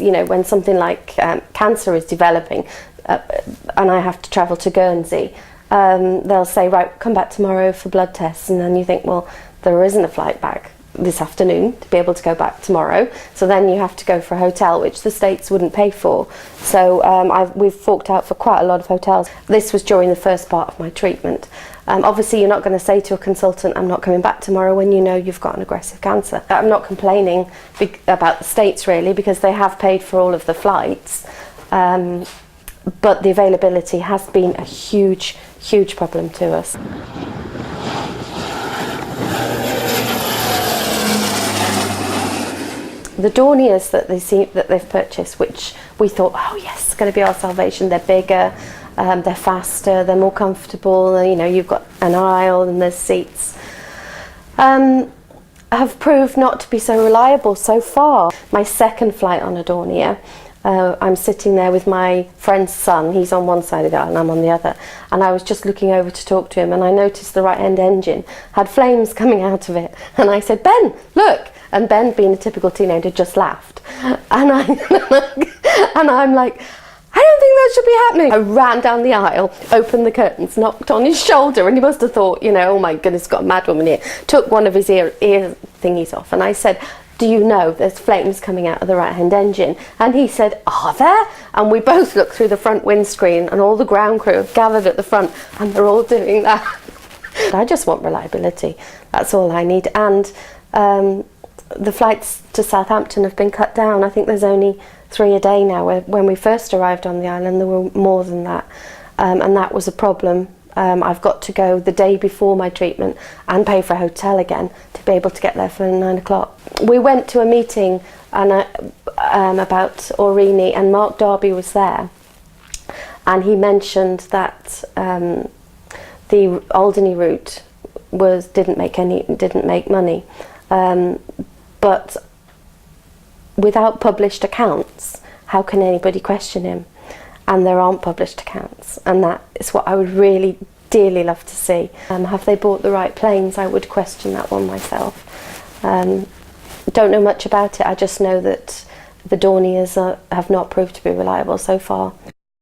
You know, when something like cancer is developing and I have to travel to Guernsey, they'll say, right, come back tomorrow for blood tests, and then you think, well, there isn't a flight back this afternoon to be able to go back tomorrow, so then you have to go for a hotel, which the States wouldn't pay for. So we've forked out for quite a lot of hotels. This was during the first part of my treatment. Obviously you're not going to say to a consultant, I'm not coming back tomorrow, when you know you've got an aggressive cancer. I'm not complaining about the States really, because they have paid for all of the flights, but the availability has been a huge problem to us. The Dorniers that they've purchased, which we thought, oh yes, it's going to be our salvation. They're bigger, they're faster, they're more comfortable. You know, you've got an aisle and there's seats. Have proved not to be so reliable so far. My second flight on a Dornier, I'm sitting there with my friend's son. He's on one side of the aisle and I'm on the other. And I was just looking over to talk to him, and I noticed the right-hand engine had flames coming out of it. And I said, Ben, look. And Ben, being a typical teenager, just laughed. And I'm like, I don't think that should be happening. I ran down the aisle, opened the curtains, knocked on his shoulder, and he must have thought, you know, oh my goodness, got a mad woman here. Took one of his ear thingies off, and I said, do you know there's flames coming out of the right-hand engine? And he said, are there? And we both looked through the front windscreen, and all the ground crew have gathered at the front, and they're all doing that. I just want reliability. That's all I need. And the flights to Southampton have been cut down. I think there's only 3 a day now. When we first arrived on the island, there were more than that, and that was a problem. I've got to go the day before my treatment and pay for a hotel again to be able to get there for 9 o'clock. We went to a meeting about Aurigny, and Mark Darby was there, and he mentioned that the Alderney route didn't make money. But without published accounts, how can anybody question him? And there aren't published accounts, and that is what I would really dearly love to see. Have they bought the right planes? I would question that one myself. Don't know much about it. I just know that the Dorniers have not proved to be reliable so far.